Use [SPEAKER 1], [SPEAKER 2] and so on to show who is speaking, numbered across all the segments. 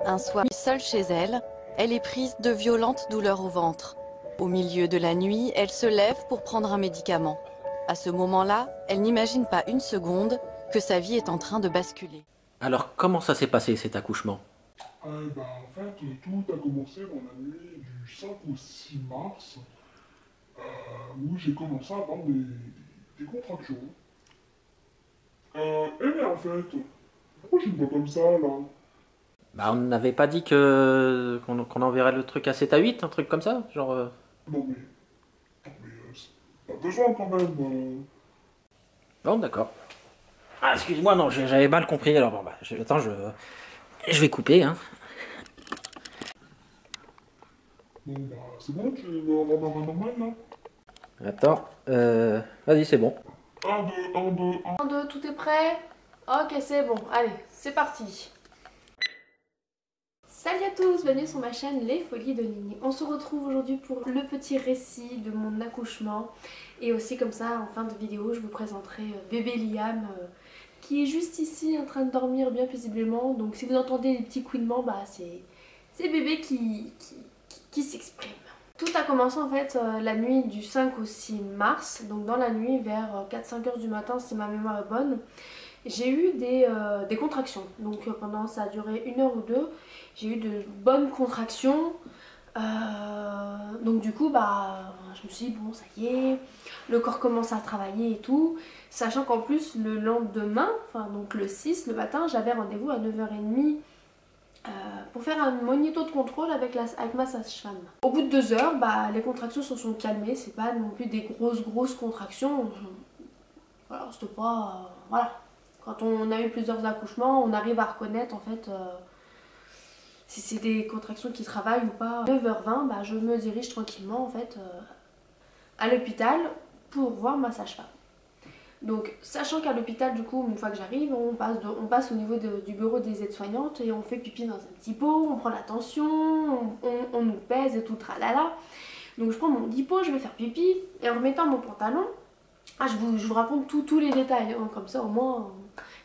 [SPEAKER 1] Un soir, seule chez elle, elle est prise de violentes douleurs au ventre. Au milieu de la nuit, elle se lève pour prendre un médicament. À ce moment-là, elle n'imagine pas une seconde que sa vie est en train de basculer.
[SPEAKER 2] Alors, comment ça s'est passé cet accouchement?
[SPEAKER 3] En fait, tout a commencé dans la nuit du 5 au 6 mars, où j'ai commencé à avoir des contractions. Mais en fait, pourquoi je me vois comme ça, là?
[SPEAKER 2] Bah, on n'avait pas dit que qu'on enverrait le truc à 7 à 8, un truc comme ça? Genre.
[SPEAKER 3] Non mais, c'est pas besoin quand même.
[SPEAKER 2] Bon, d'accord. Ah, excuse-moi, non, j'avais mal compris. Alors, bon, bah, attends, je vais couper, hein.
[SPEAKER 3] Bon bah, c'est bon, tu veux avoir un normal, là?
[SPEAKER 2] Attends, vas-y, c'est bon.
[SPEAKER 3] 1, 2, 1, 2, 1.
[SPEAKER 4] 1, 2, tout est prêt? Ok, c'est bon. Allez, c'est parti. Salut à tous, bienvenue sur ma chaîne Les Folies de Nini. On se retrouve aujourd'hui pour le petit récit de mon accouchement. Et aussi comme ça, en fin de vidéo, je vous présenterai bébé Liam qui est juste ici en train de dormir bien paisiblement. Donc si vous entendez des petits couinements, bah c'est bébé qui s'exprime. Tout a commencé en fait la nuit du 5 au 6 mars. Donc dans la nuit vers 4-5 heures du matin si ma mémoire est bonne. J'ai eu des contractions, donc pendant ça a duré 1 heure ou 2, j'ai eu de bonnes contractions, donc du coup bah je me suis dit bon ça y est, le corps commence à travailler et tout, sachant qu'en plus le lendemain, enfin donc le 6 le matin, j'avais rendez-vous à 9h30 pour faire un monito de contrôle avec ma sage-femme. Au bout de 2 heures, bah, les contractions se sont calmées, c'est pas non plus des grosses contractions, voilà, c'était pas... voilà. Quand on a eu plusieurs accouchements, on arrive à reconnaître en fait si c'est des contractions qui travaillent ou pas. À 9h20, bah, je me dirige tranquillement en fait à l'hôpital pour voir ma sage-femme. Donc sachant qu'à l'hôpital du coup, une fois que j'arrive, on passe au niveau du bureau des aides-soignantes et on fait pipi dans un petit pot, on prend la tension, on nous pèse et tout tralala. Donc je prends mon petit pot, je vais faire pipi et en remettant mon pantalon, je vous raconte tous les détails, hein, comme ça au moins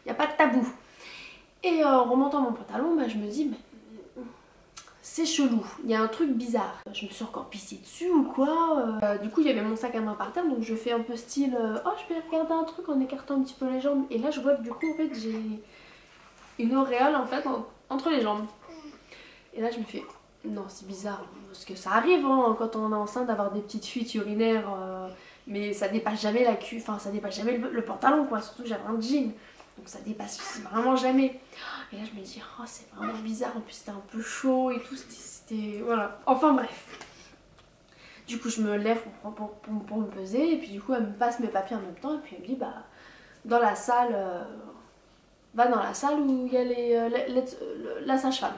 [SPEAKER 4] il n'y a pas de tabou. Et en remontant mon pantalon, bah, je me dis, c'est chelou, il y a un truc bizarre. Je me suis encore pissée dessus ou quoi. Du coup, il y avait mon sac à main par terre, donc je fais un peu style, oh, je vais regarder un truc en écartant un petit peu les jambes. Et là, je vois que du coup, en fait, j'ai une auréole en fait entre les jambes. Et là, je me fais, non, c'est bizarre, parce que ça arrive hein, quand on est enceinte d'avoir des petites fuites urinaires, mais ça dépasse jamais la cuisse, enfin, ça dépasse jamais le pantalon, quoi. Surtout que j'avais un jean. Donc ça dépasse vraiment jamais. Et là je me dis, oh c'est vraiment bizarre, en plus c'était un peu chaud et tout, c'était... voilà. Enfin bref. Du coup je me lève pour me peser et puis du coup elle me passe mes papiers en même temps et puis elle me dit, bah dans la salle, va dans la salle où il y a la sage-femme.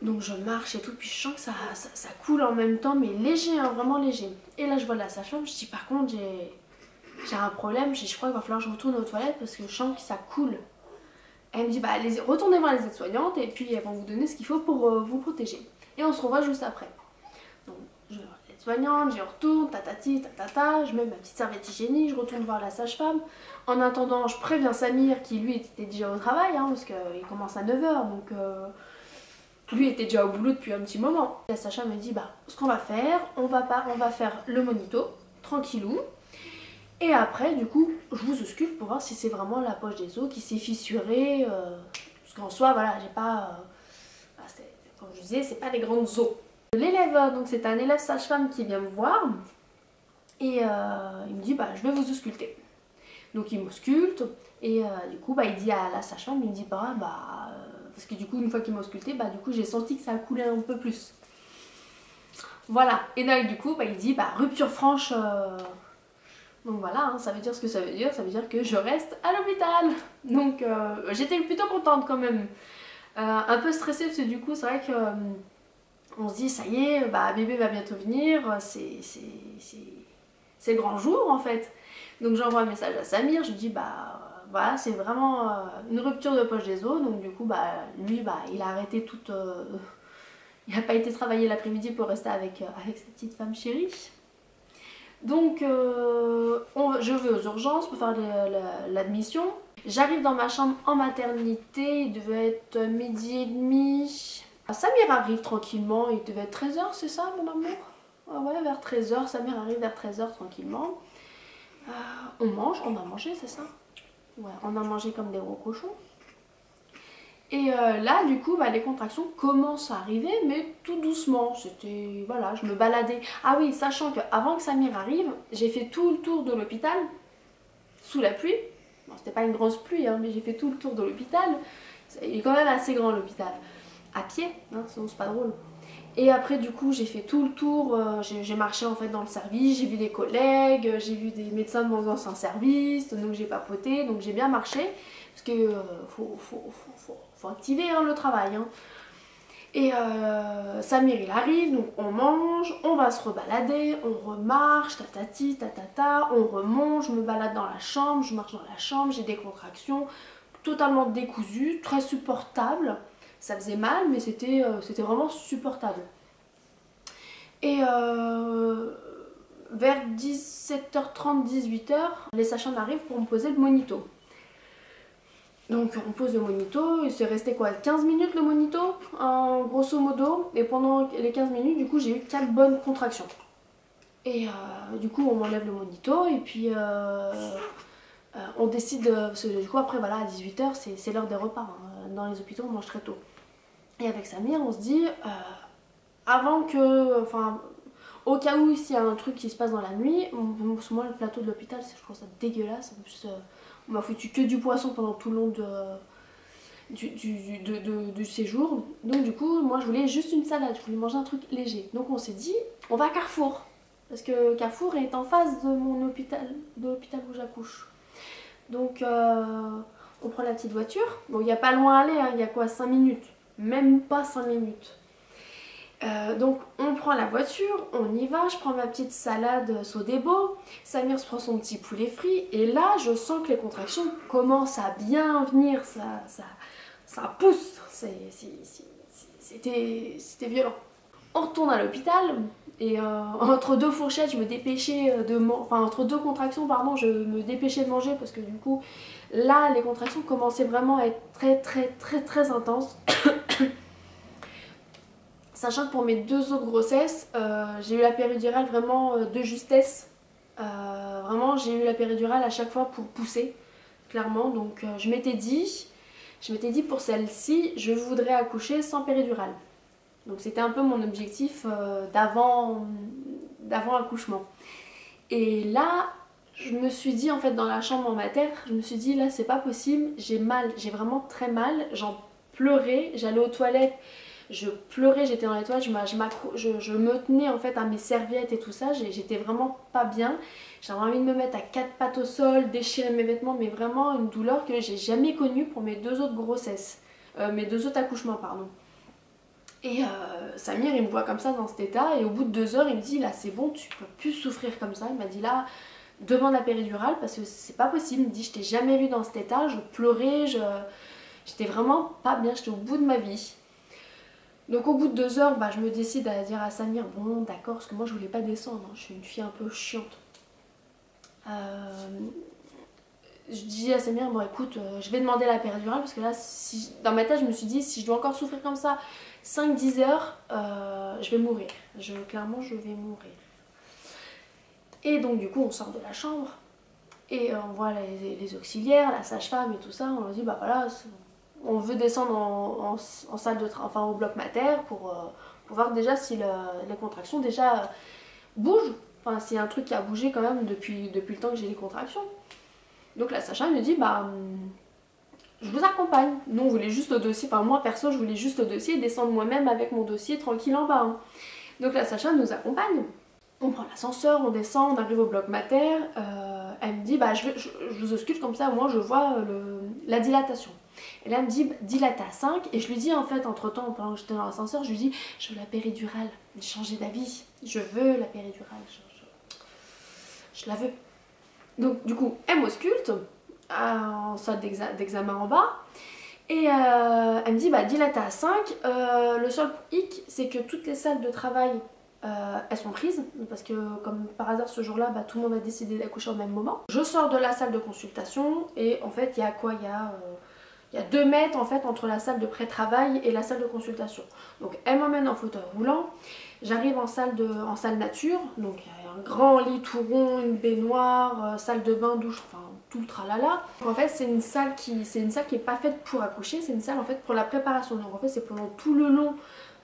[SPEAKER 4] Donc je marche et tout, puis je sens que ça coule en même temps, mais léger, hein, vraiment léger. Et là je vois la sage-femme, je dis par contre j'ai un problème, je crois qu'il va falloir que je retourne aux toilettes parce que je sens que ça coule. Elle me dit, bah allez, retournez voir les aides-soignantes et puis elles vont vous donner ce qu'il faut pour vous protéger. Et on se revoit juste après. Donc je vais voir l'aide-soignante, j'y retourne, tatati, tatata, je mets ma petite serviette hygiénique, je retourne voir la sage-femme. En attendant, je préviens Samir qui lui était déjà au travail, hein, parce qu'il commence à 9h, donc lui était déjà au boulot depuis un petit moment. La sage-femme me dit, bah ce qu'on va faire, on va faire le monito, tranquillou. Et après, du coup, je vous ausculte pour voir si c'est vraiment la poche des os qui s'est fissurée. Parce qu'en soi, voilà, j'ai pas... comme je disais, c'est pas des grandes os. L'élève, donc c'est un élève sage-femme qui vient me voir. Et il me dit, bah je vais vous ausculter. Donc il m'ausculte. Et du coup, bah il dit à la sage-femme, il me dit, parce que du coup, une fois qu'il m'a ausculté, bah du coup, j'ai senti que ça a coulé un peu plus. Voilà. Et là, du coup, bah il dit, bah rupture franche... Donc voilà, hein, ça veut dire ce que ça veut dire que je reste à l'hôpital. Donc j'étais plutôt contente quand même. Un peu stressée parce que du coup c'est vrai que on se dit ça y est, bah bébé va bientôt venir, c'est le grand jour en fait. Donc j'envoie un message à Samir, je lui dis bah voilà c'est vraiment une rupture de poche des os. Donc du coup bah lui bah il a arrêté toute... il n'a pas été travailler l'après-midi pour rester avec sa petite femme chérie. Donc je vais aux urgences pour faire l'admission. J'arrive dans ma chambre en maternité, il devait être 12h30. Samir arrive tranquillement, il devait être 13h, c'est ça mon amour? Ah ouais, vers 13h, Samir arrive vers 13h tranquillement. On mange, on a mangé, c'est ça? Ouais, on a mangé comme des gros cochons. Et là, du coup, les contractions commencent à arriver, mais tout doucement. C'était, voilà, je me baladais. Ah oui, sachant qu'avant que Samir arrive, j'ai fait tout le tour de l'hôpital, sous la pluie. Bon, c'était pas une grosse pluie, hein, mais j'ai fait tout le tour de l'hôpital. Il est quand même assez grand l'hôpital. À pied, hein, sinon c'est pas drôle. Et après, du coup, j'ai fait tout le tour. J'ai marché en fait dans le service, j'ai vu des collègues, j'ai vu des médecins de mon ancien service, donc j'ai papoté, donc j'ai bien marché. Parce que faut activer hein, le travail. Hein. Et Samir il arrive, donc on mange, on va se rebalader, on remarche, tatati, tatata, on remonte, je me balade dans la chambre, je marche dans la chambre, j'ai des contractions, totalement décousues, très supportables. Ça faisait mal, mais c'était vraiment supportable. Et vers 17h30, 18h, les sages-femmes arrivent pour me poser le monito. Donc on pose le monito, il s'est resté quoi 15 minutes le monito, grosso modo. Et pendant les 15 minutes, du coup, j'ai eu 4 bonnes contractions. Et du coup, on m'enlève le monito et puis on décide, parce que du coup après voilà, à 18h, c'est l'heure des repas. Hein. Dans les hôpitaux, on mange très tôt. Et avec Samir, on se dit, avant que, enfin, au cas où s'il y a un truc qui se passe dans la nuit, moi le plateau de l'hôpital, je trouve ça dégueulasse. En plus, on m'a foutu que du poisson pendant tout le long du séjour. Donc du coup, moi je voulais juste une salade, je voulais manger un truc léger. Donc on s'est dit, on va à Carrefour. Parce que Carrefour est en face de mon hôpital, de l'hôpital où j'accouche. Donc on prend la petite voiture. Bon, il n'y a pas loin à aller, hein, il y a quoi 5 minutes. Même pas 5 minutes. Donc on prend la voiture, on y va, je prends ma petite salade Sodebo, Samir se prend son petit poulet frit et là je sens que les contractions commencent à bien venir, ça pousse, c'était violent. On retourne à l'hôpital et entre deux fourchettes je me dépêchais entre deux contractions pardon, je me dépêchais de manger parce que du coup là les contractions commençaient vraiment à être très intenses. Sachant que pour mes 2 autres grossesses, j'ai eu la péridurale vraiment de justesse. Vraiment, j'ai eu la péridurale à chaque fois pour pousser, clairement. Donc je m'étais dit pour celle-ci, je voudrais accoucher sans péridurale. Donc c'était un peu mon objectif d'avant accouchement. Et là, je me suis dit en fait dans la chambre en mater, je me suis dit là c'est pas possible, j'ai mal, j'ai vraiment très mal, j'en pleurais, j'allais aux toilettes. Je pleurais, j'étais dans les toilettes, je me tenais en fait à mes serviettes et tout ça, j'étais vraiment pas bien. J'avais envie de me mettre à 4 pattes au sol, déchirer mes vêtements, mais vraiment une douleur que j'ai jamais connue pour mes 2 autres grossesses, mes 2 autres accouchements pardon. Et Samir il me voit comme ça dans cet état et au bout de 2 heures il me dit là c'est bon, tu peux plus souffrir comme ça. Il m'a dit là demande la péridurale parce que c'est pas possible. Il me dit je t'ai jamais vu dans cet état, je pleurais, j'étais vraiment pas bien, j'étais au bout de ma vie. Donc au bout de 2 heures, je me décide à dire à Samir, bon d'accord, parce que moi je voulais pas descendre, hein, je suis une fille un peu chiante. Je dis à Samir, bon écoute, je vais demander la péridurale, parce que là, dans ma tête je me suis dit, si je dois encore souffrir comme ça 5-10 heures, je vais mourir. Clairement je vais mourir. Et donc du coup on sort de la chambre, et on voit les auxiliaires, la sage-femme et tout ça, on leur dit, bah voilà, on veut descendre en salle de train, enfin au bloc mater pour voir déjà si les contractions déjà bougent. Enfin, c'est un truc qui a bougé quand même depuis le temps que j'ai les contractions. Donc la sage-femme me dit je vous accompagne. Nous on voulait juste le dossier, enfin moi perso je voulais juste le dossier, descendre moi-même avec mon dossier tranquille en bas. Hein. Donc la sage-femme nous accompagne. On prend l'ascenseur, on descend, on arrive au bloc mater. Elle me dit je vous ausculte comme ça, moi je vois la dilatation. Et là elle me dit dilaté à 5 et je lui dis en fait entre temps pendant que j'étais dans l'ascenseur, je lui dis je veux la péridurale, j'ai changé d'avis, je veux la péridurale, je la veux. Donc du coup elle m'ausculte en salle d'examen en bas et elle me dit dilaté à 5, le seul hic c'est que toutes les salles de travail elles sont prises parce que comme par hasard ce jour-là, tout le monde a décidé d'accoucher au même moment. Je sors de la salle de consultation et en fait il y a quoi? Il y a 2 mètres en fait entre la salle de pré-travail et la salle de consultation. Donc elle m'emmène en fauteuil roulant. J'arrive en salle nature, donc il y a un grand lit tout rond, une baignoire, salle de bain, douche, enfin tout le tralala. En fait c'est une salle qui est pas faite pour accoucher, c'est une salle en fait pour la préparation. Donc en fait c'est pendant tout le long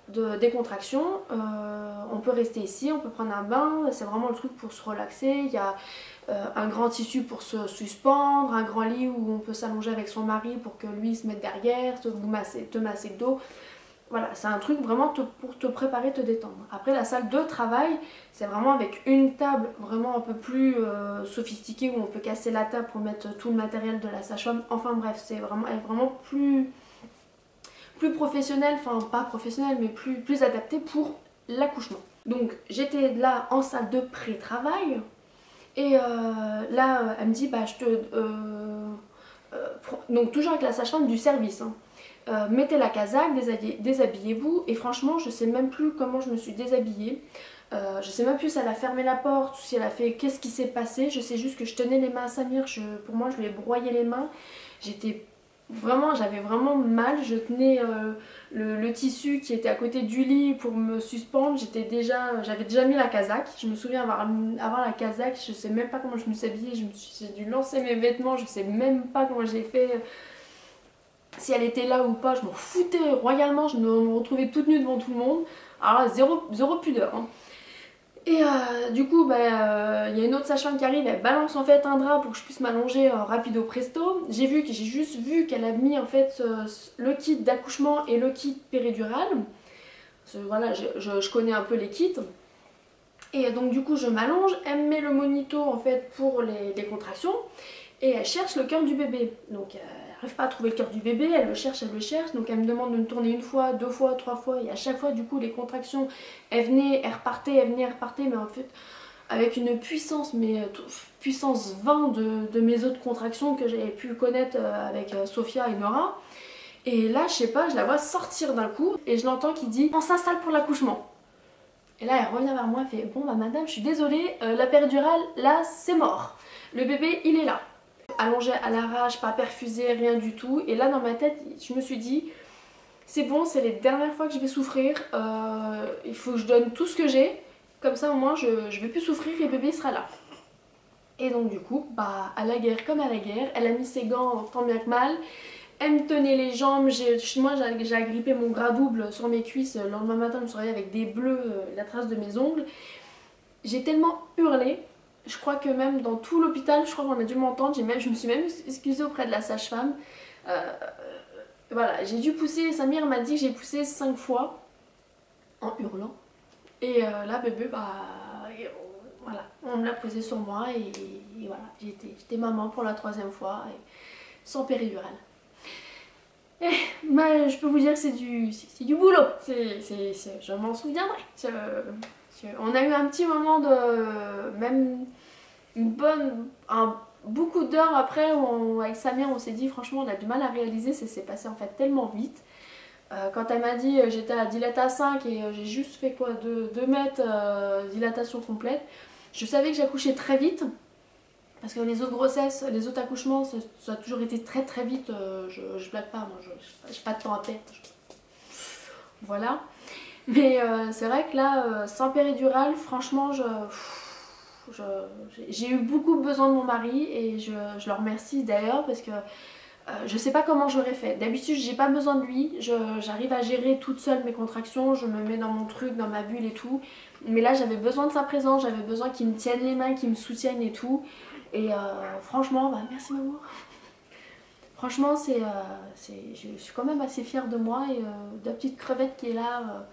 [SPEAKER 4] des contractions, on peut rester ici, on peut prendre un bain, c'est vraiment le truc pour se relaxer. Il y a un grand tissu pour se suspendre, un grand lit où on peut s'allonger avec son mari pour que lui se mette derrière, te masser le dos. Voilà, c'est un truc vraiment pour te préparer, te détendre. Après la salle de travail, c'est vraiment avec une table vraiment un peu plus sophistiquée où on peut casser la table pour mettre tout le matériel de la sage-femme. Enfin bref, elle est vraiment plus professionnelle, enfin pas professionnelle mais plus adaptée pour l'accouchement. Donc j'étais là en salle de pré-travail et là elle me dit donc toujours avec la sage-femme du service, hein. Mettez la casaque, déshabillez-vous. Et franchement je sais même plus comment je me suis déshabillée, je sais même plus si elle a fermé la porte ou si elle a fait qu'est-ce qui s'est passé. Je sais juste que je tenais les mains à Samir, pour moi je lui ai broyé les mains, j'avais vraiment mal, je tenais le tissu qui était à côté du lit pour me suspendre, j'avais déjà mis la casaque, je me souviens avoir la casaque, je sais même pas comment je me suis habillée, j'ai dû lancer mes vêtements, je sais même pas comment j'ai fait, si elle était là ou pas, je m'en foutais royalement, je me retrouvais toute nue devant tout le monde, alors là, zéro pudeur, hein. Et du coup, il y a une autre sage-femme qui arrive, elle balance en fait un drap pour que je puisse m'allonger rapido presto. J'ai juste vu qu'elle a mis en fait le kit d'accouchement et le kit péridurale. Voilà, je connais un peu les kits. Et donc du coup, je m'allonge, elle me met le monito en fait pour les contractions et elle cherche le cœur du bébé. Donc elle n'arrive pas à trouver le cœur du bébé, elle le cherche, donc elle me demande de me tourner 1 fois, 2 fois, 3 fois et à chaque fois du coup les contractions, elles venaient, elles repartaient, mais en fait avec une puissance, puissance 20 de mes autres contractions que j'avais pu connaître avec Sophia et Nora. Et là je sais pas, je la vois sortir d'un coup et je l'entends qui dit on s'installe pour l'accouchement. Et là elle revient vers moi, elle fait bon madame je suis désolée, la péridurale là c'est mort, le bébé il est là. Allongée à l'arrache, pas perfusée, rien du tout. Et là dans ma tête je me suis dit c'est bon, c'est les dernières fois que je vais souffrir, il faut que je donne tout ce que j'ai, comme ça au moins je vais plus souffrir et le bébé sera là. Et donc du coup à la guerre comme à la guerre, elle a mis ses gants tant bien que mal, elle me tenait les jambes, moi j'ai agrippé mon gras double sur mes cuisses, le lendemain matin je me suis réveillée avec des bleus, la trace de mes ongles. J'ai tellement hurlé. Je crois que même dans tout l'hôpital, je crois qu'on a dû m'entendre, je me suis même excusée auprès de la sage-femme. Voilà, j'ai dû pousser, Samir m'a dit que j'ai poussé 5 fois en hurlant. Et là bébé, voilà, on me l'a posé sur moi et voilà, j'étais maman pour la 3e fois, et sans péridurale. Et je peux vous dire que c'est du boulot, je m'en souviendrai. On a eu un petit moment même beaucoup d'heures après où avec Samir on s'est dit franchement on a du mal à réaliser, ça s'est passé en fait tellement vite. Quand elle m'a dit j'étais à dilata 5 et j'ai juste fait quoi 2 mètres dilatation complète, je savais que j'accouchais très vite parce que les autres grossesses, les autres accouchements ça a toujours été très vite, je blague pas, moi j'ai pas de temps à perdre, voilà. Mais c'est vrai que là sans péridurale franchement j'ai eu beaucoup besoin de mon mari et je le remercie d'ailleurs parce que je sais pas comment j'aurais fait. D'habitude j'ai pas besoin de lui, j'arrive à gérer toute seule mes contractions, je me mets dans mon truc, dans ma bulle et tout. Mais là j'avais besoin de sa présence, j'avais besoin qu'il me tienne les mains, qu'il me soutienne et tout. Et franchement, merci maman. Franchement je suis quand même assez fière de moi et de la petite crevette qui est là.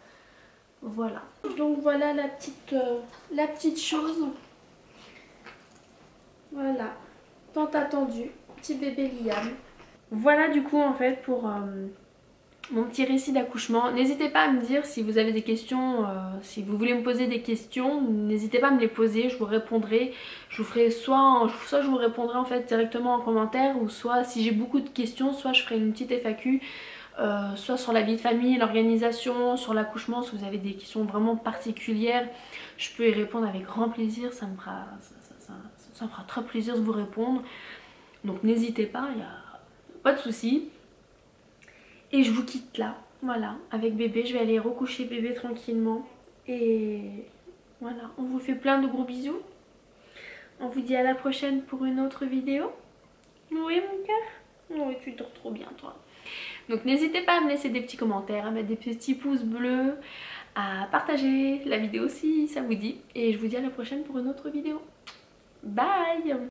[SPEAKER 4] Voilà. Donc voilà la petite chose. Voilà, tant attendu, petit bébé Liam. Voilà du coup en fait pour mon petit récit d'accouchement. N'hésitez pas à me dire si vous avez des questions, si vous voulez me poser des questions, n'hésitez pas à me les poser, je vous répondrai. Je vous ferai soit je vous répondrai en fait directement en commentaire ou soit si j'ai beaucoup de questions, soit je ferai une petite FAQ soit sur la vie de famille, l'organisation, sur l'accouchement, si vous avez des questions vraiment particulières, je peux y répondre avec grand plaisir, ça me fera très plaisir de vous répondre. Donc n'hésitez pas, il n'y a pas de souci. Et je vous quitte là, voilà, avec bébé, je vais aller recoucher bébé tranquillement. Et voilà, on vous fait plein de gros bisous. On vous dit à la prochaine pour une autre vidéo. Oui mon cœur? Oui, tu dors trop bien toi. Donc n'hésitez pas à me laisser des petits commentaires, à mettre des petits pouces bleus, à partager la vidéo si ça vous dit. Et je vous dis à la prochaine pour une autre vidéo. Bye!